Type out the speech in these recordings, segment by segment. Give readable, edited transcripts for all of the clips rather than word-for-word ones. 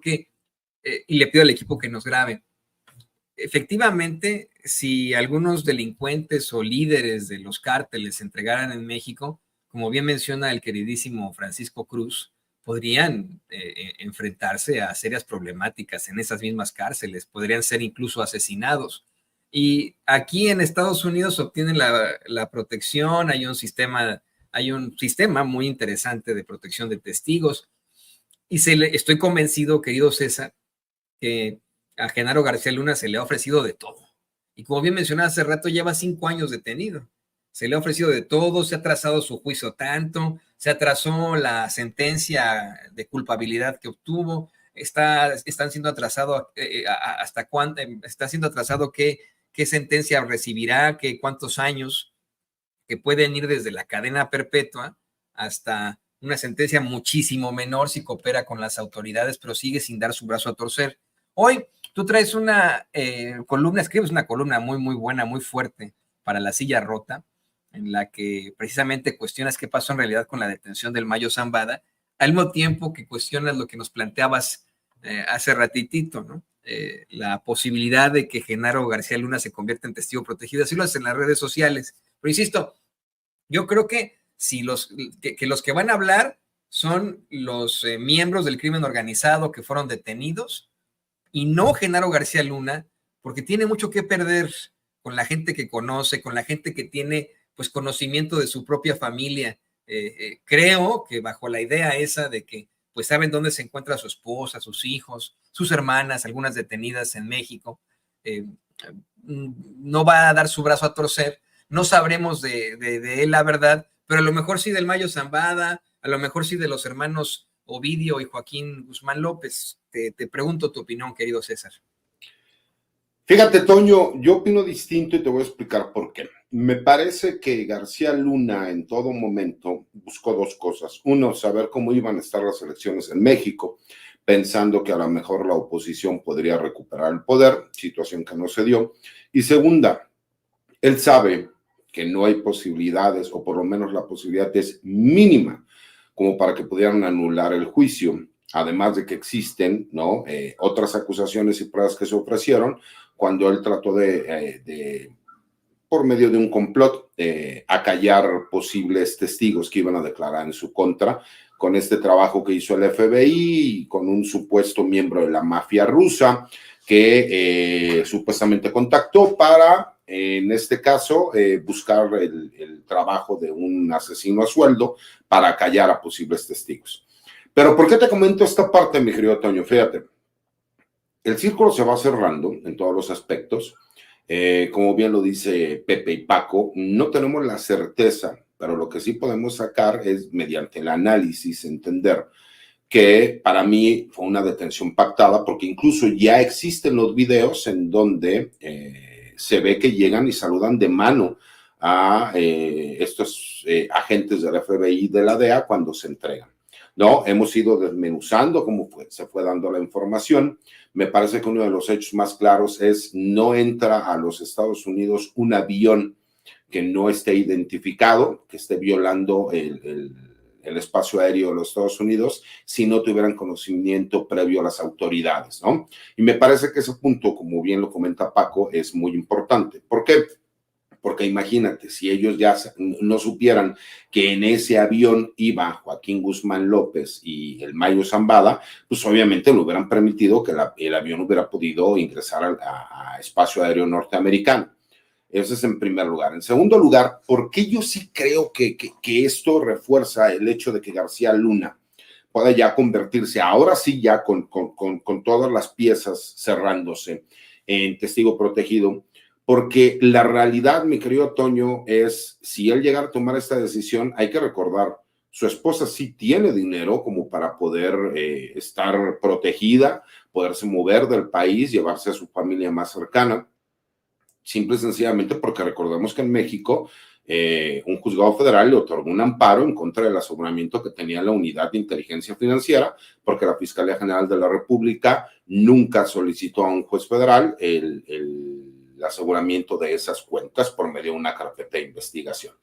y le pido al equipo que nos grabe. Efectivamente, si algunos delincuentes o líderes de los cárteles se entregaran en México, como bien menciona el queridísimo Francisco Cruz, podrían enfrentarse a serias problemáticas en esas mismas cárceles, podrían ser incluso asesinados. Y aquí en Estados Unidos obtienen la protección, hay un sistema muy interesante de protección de testigos. Y estoy convencido, querido César, que a Genaro García Luna se le ha ofrecido de todo. Y como bien mencionaba hace rato, lleva 5 años detenido. Se le ha ofrecido de todo, se ha atrasado su juicio tanto, se atrasó la sentencia de culpabilidad que obtuvo, están siendo atrasado hasta cuándo, está siendo atrasado qué sentencia recibirá, cuántos años, que pueden ir desde la cadena perpetua hasta una sentencia muchísimo menor si coopera con las autoridades, pero sigue sin dar su brazo a torcer. Hoy tú traes una columna, escribes una columna muy, muy buena, muy fuerte para La Silla Rota, en la que precisamente cuestionas qué pasó en realidad con la detención del Mayo Zambada, al mismo tiempo que cuestionas lo que nos planteabas hace ratitito, ¿no? La posibilidad de que Genaro García Luna se convierta en testigo protegido, así lo hacen en las redes sociales. Pero insisto, yo creo que si los que van a hablar son los miembros del crimen organizado que fueron detenidos y no Genaro García Luna, porque tiene mucho que perder con la gente que conoce, con la gente que tiene pues conocimiento de su propia familia. Creo que bajo la idea esa de que pues saben dónde se encuentra su esposa, sus hijos, sus hermanas, algunas detenidas en México, no va a dar su brazo a torcer. No sabremos de él la verdad, pero a lo mejor sí del Mayo Zambada, a lo mejor sí de los hermanos Ovidio y Joaquín Guzmán López. Te pregunto tu opinión, querido César. Fíjate, Toño, yo opino distinto y te voy a explicar por qué. Me parece que García Luna en todo momento buscó 2 cosas. Uno, saber cómo iban a estar las elecciones en México, pensando que a lo mejor la oposición podría recuperar el poder, situación que no se dio. Y segunda, él sabe que no hay posibilidades, o por lo menos la posibilidad es mínima, como para que pudieran anular el juicio, además de que existen, ¿no? Otras acusaciones y pruebas que se ofrecieron cuando él trató por medio de un complot, acallar posibles testigos que iban a declarar en su contra, con este trabajo que hizo el FBI, con un supuesto miembro de la mafia rusa que supuestamente contactó para, en este caso, buscar el trabajo de un asesino a sueldo para callar a posibles testigos. Pero ¿por qué te comento esta parte, mi querido Toño? Fíjate, el círculo se va cerrando en todos los aspectos. Como bien lo dice Pepe y Paco, no tenemos la certeza, pero lo que sí podemos sacar es, mediante el análisis, entender que para mí fue una detención pactada, porque incluso ya existen los videos en donde se ve que llegan y saludan de mano a estos agentes del FBI y de la DEA cuando se entregan. No, hemos ido desmenuzando cómo se fue dando la información. Me parece que uno de los hechos más claros es no entra a los Estados Unidos un avión que no esté identificado, que esté violando el espacio aéreo de los Estados Unidos, si no tuvieran conocimiento previo a las autoridades, ¿no? Y me parece que ese punto, como bien lo comenta Paco, es muy importante. ¿Por qué? Porque imagínate, si ellos ya no supieran que en ese avión iba Joaquín Guzmán López y el Mayo Zambada, pues obviamente lo hubieran permitido que el avión hubiera podido ingresar a espacio aéreo norteamericano. Eso es en primer lugar. En segundo lugar, porque yo sí creo que esto refuerza el hecho de que García Luna pueda ya convertirse, ahora sí ya con todas las piezas cerrándose en testigo protegido, porque la realidad, mi querido Toño, es, si él llegara a tomar esta decisión, hay que recordar, su esposa sí tiene dinero como para poder estar protegida, poderse mover del país, llevarse a su familia más cercana, simple y sencillamente porque recordemos que en México un juzgado federal le otorgó un amparo en contra del aseguramiento que tenía la Unidad de Inteligencia Financiera, porque la Fiscalía General de la República nunca solicitó a un juez federal el aseguramiento de esas cuentas por medio de una carpeta de investigación.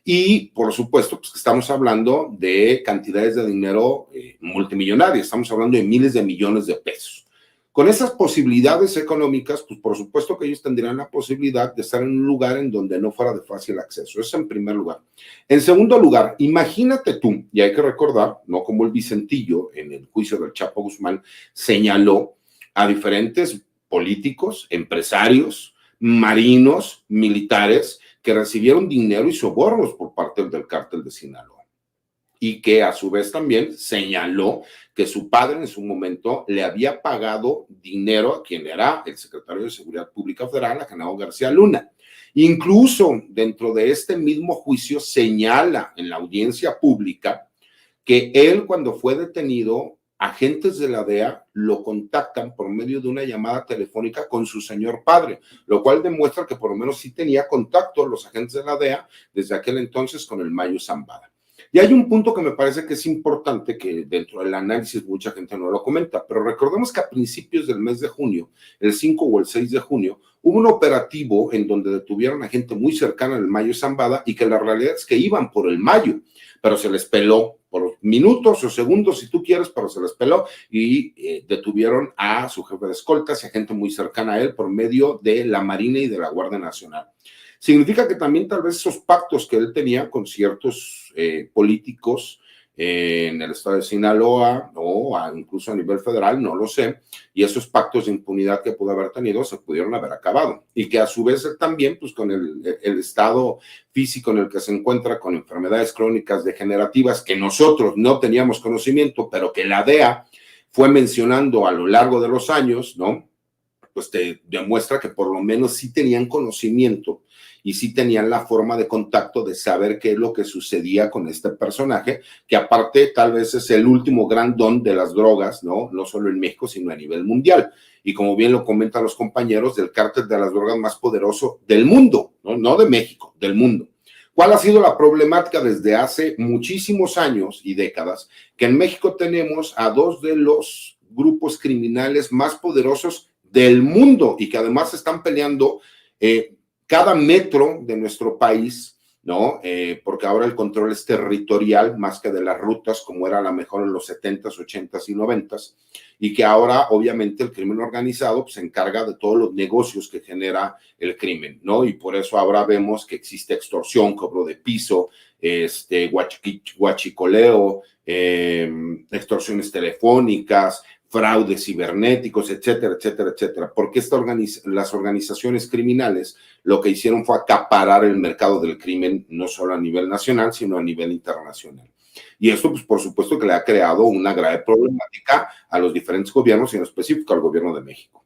Y, por supuesto, pues que estamos hablando de cantidades de dinero multimillonarias, estamos hablando de miles de millones de pesos. Con esas posibilidades económicas, pues por supuesto que ellos tendrían la posibilidad de estar en un lugar en donde no fuera de fácil acceso. Eso en primer lugar. En segundo lugar, imagínate tú, y hay que recordar, no como el Vicentillo en el juicio del Chapo Guzmán señaló a diferentes políticos, empresarios, marinos, militares, que recibieron dinero y sobornos por parte del cártel de Sinaloa. Y que a su vez también señaló que su padre en su momento le había pagado dinero a quien era el secretario de Seguridad Pública Federal, a Genaro García Luna. Incluso dentro de este mismo juicio señala en la audiencia pública que él, cuando fue detenido, agentes de la DEA lo contactan por medio de una llamada telefónica con su señor padre, lo cual demuestra que por lo menos sí tenía contacto los agentes de la DEA desde aquel entonces con el Mayo Zambada. Y hay un punto que me parece que es importante, que dentro del análisis mucha gente no lo comenta, pero recordemos que a principios del mes de junio, el 5 o el 6 de junio, hubo un operativo en donde detuvieron a gente muy cercana al Mayo Zambada y que la realidad es que iban por el Mayo, pero se les peló por minutos o segundos, si tú quieres, pero se les peló y detuvieron a su jefe de escoltas y a gente muy cercana a él por medio de la Marina y de la Guardia Nacional. Significa que también tal vez esos pactos que él tenía con ciertos políticos en el estado de Sinaloa o incluso a nivel federal, no lo sé, y esos pactos de impunidad que pudo haber tenido se pudieron haber acabado. Y que a su vez él también, pues con el estado físico en el que se encuentra, con enfermedades crónicas degenerativas que nosotros no teníamos conocimiento, pero que la DEA fue mencionando a lo largo de los años, ¿no? Pues te demuestra que por lo menos sí tenían conocimiento y sí tenían la forma de contacto de saber qué es lo que sucedía con este personaje, que aparte tal vez es el último gran don de las drogas, ¿no? No solo en México, sino a nivel mundial. Y como bien lo comentan los compañeros, del cártel de las drogas más poderoso del mundo, ¿no? No de México, del mundo. ¿Cuál ha sido la problemática desde hace muchísimos años y décadas? Que en México tenemos a dos de los grupos criminales más poderosos del mundo y que además están peleando cada metro de nuestro país, ¿no? Porque ahora el control es territorial más que de las rutas, como era a lo mejor en los 70s, 80s y 90s, y que ahora obviamente el crimen organizado pues, se encarga de todos los negocios que genera el crimen, ¿no? Y por eso ahora vemos que existe extorsión, cobro de piso, huachicoleo, extorsiones telefónicas, fraudes cibernéticos, etcétera, etcétera, etcétera. Porque las organizaciones criminales lo que hicieron fue acaparar el mercado del crimen, no solo a nivel nacional, sino a nivel internacional. Y esto, pues, por supuesto que le ha creado una grave problemática a los diferentes gobiernos y en específico al gobierno de México.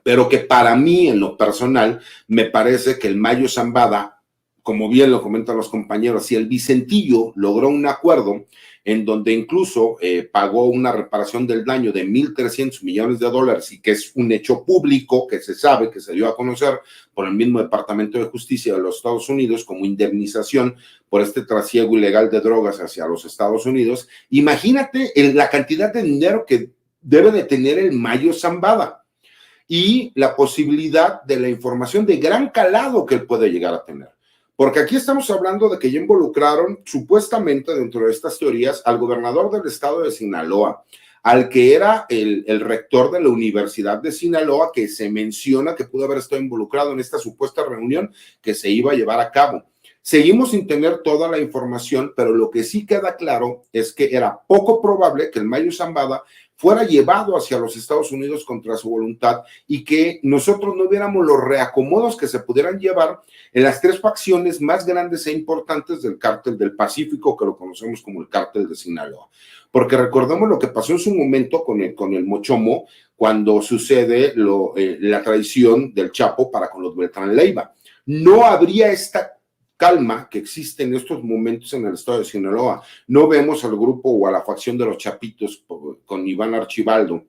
Pero que para mí, en lo personal, me parece que el Mayo Zambada, como bien lo comentan los compañeros, si el Vicentillo logró un acuerdo en donde incluso pagó una reparación del daño de $1,300 millones y que es un hecho público que se sabe, que se dio a conocer por el mismo Departamento de Justicia de los Estados Unidos como indemnización por este trasiego ilegal de drogas hacia los Estados Unidos. Imagínate la cantidad de dinero que debe de tener el Mayo Zambada y la posibilidad de la información de gran calado que él puede llegar a tener. Porque aquí estamos hablando de que ya involucraron supuestamente dentro de estas teorías al gobernador del estado de Sinaloa, al que era el rector de la Universidad de Sinaloa, que se menciona que pudo haber estado involucrado en esta supuesta reunión que se iba a llevar a cabo. Seguimos sin tener toda la información, pero lo que sí queda claro es que era poco probable que el Mayo Zambada fuera llevado hacia los Estados Unidos contra su voluntad y que nosotros no viéramos los reacomodos que se pudieran llevar en las tres facciones más grandes e importantes del cártel del Pacífico, que lo conocemos como el cártel de Sinaloa. Porque recordemos lo que pasó en su momento con el Mochomo, cuando sucede la traición del Chapo para con los Beltrán Leiva. No habría esta calma que existe en estos momentos en el estado de Sinaloa. No vemos al grupo o a la facción de los Chapitos con Iván Archibaldo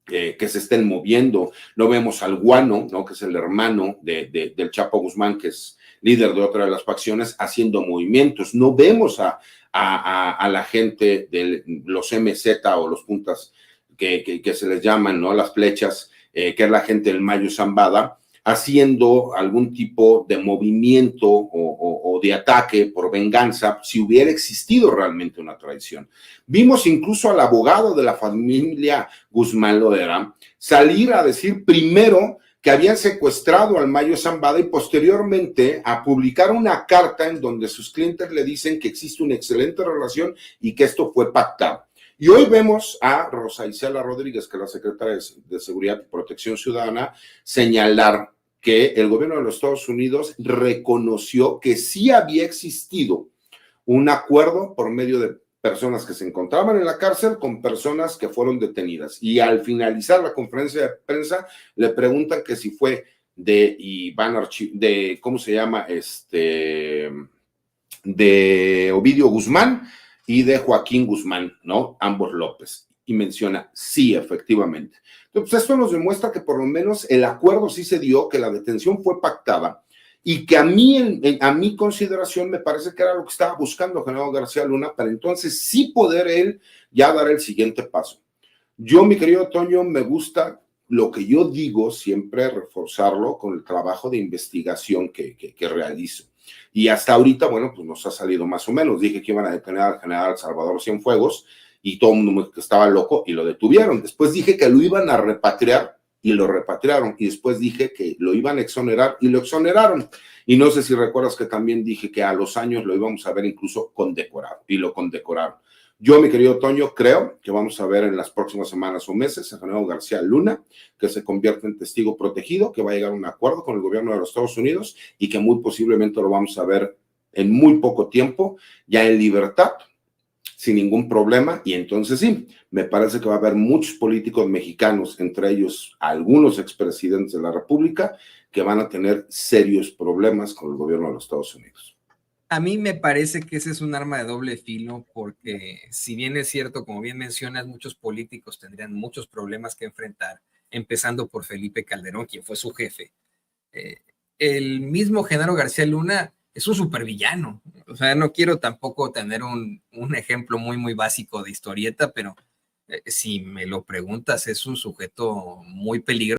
que se estén moviendo. No vemos al Guano, ¿no? Que es el hermano del Chapo Guzmán, que es líder de otra de las facciones, haciendo movimientos. No vemos a la gente de los MZ o los puntas que se les llaman, ¿no? Las flechas, que es la gente del Mayo Zambada, haciendo algún tipo de movimiento o de ataque por venganza si hubiera existido realmente una traición. Vimos incluso al abogado de la familia Guzmán Loera salir a decir primero que habían secuestrado al Mayo Zambada y posteriormente a publicar una carta en donde sus clientes le dicen que existe una excelente relación y que esto fue pactado. Y hoy vemos a Rosa Isela Rodríguez, que es la secretaria de Seguridad y Protección Ciudadana, señalar que el gobierno de los Estados Unidos reconoció que sí había existido un acuerdo por medio de personas que se encontraban en la cárcel con personas que fueron detenidas. Y al finalizar la conferencia de prensa, le preguntan que si fue de Iván de ¿cómo se llama? De Ovidio Guzmán y de Joaquín Guzmán, ¿no? Ambos López. Y menciona, sí, efectivamente. Entonces, esto nos demuestra que por lo menos el acuerdo sí se dio, que la detención fue pactada y que a mí, a mi consideración, me parece que era lo que estaba buscando Genaro García Luna para entonces sí poder él ya dar el siguiente paso. Yo, mi querido Toño, me gusta lo que yo digo, siempre reforzarlo con el trabajo de investigación que realizo. Y hasta ahorita, bueno, pues nos ha salido más o menos. Dije que iban a detener al general Salvador Cienfuegos y todo el mundo me dijo que estaba loco y lo detuvieron. Después dije que lo iban a repatriar y lo repatriaron. Y después dije que lo iban a exonerar y lo exoneraron. Y no sé si recuerdas que también dije que a los años lo íbamos a ver incluso condecorado y lo condecoraron. Yo, mi querido Toño, creo que vamos a ver en las próximas semanas o meses a Genaro García Luna, que se convierte en testigo protegido, que va a llegar a un acuerdo con el gobierno de los Estados Unidos y que muy posiblemente lo vamos a ver en muy poco tiempo, ya en libertad, sin ningún problema. Y entonces sí, me parece que va a haber muchos políticos mexicanos, entre ellos algunos expresidentes de la República, que van a tener serios problemas con el gobierno de los Estados Unidos. A mí me parece que ese es un arma de doble filo porque si bien es cierto, como bien mencionas, muchos políticos tendrían muchos problemas que enfrentar, empezando por Felipe Calderón, quien fue su jefe. El mismo Genaro García Luna es un supervillano. O sea, no quiero tampoco tener un ejemplo muy básico de historieta, pero si me lo preguntas, es un sujeto muy peligroso.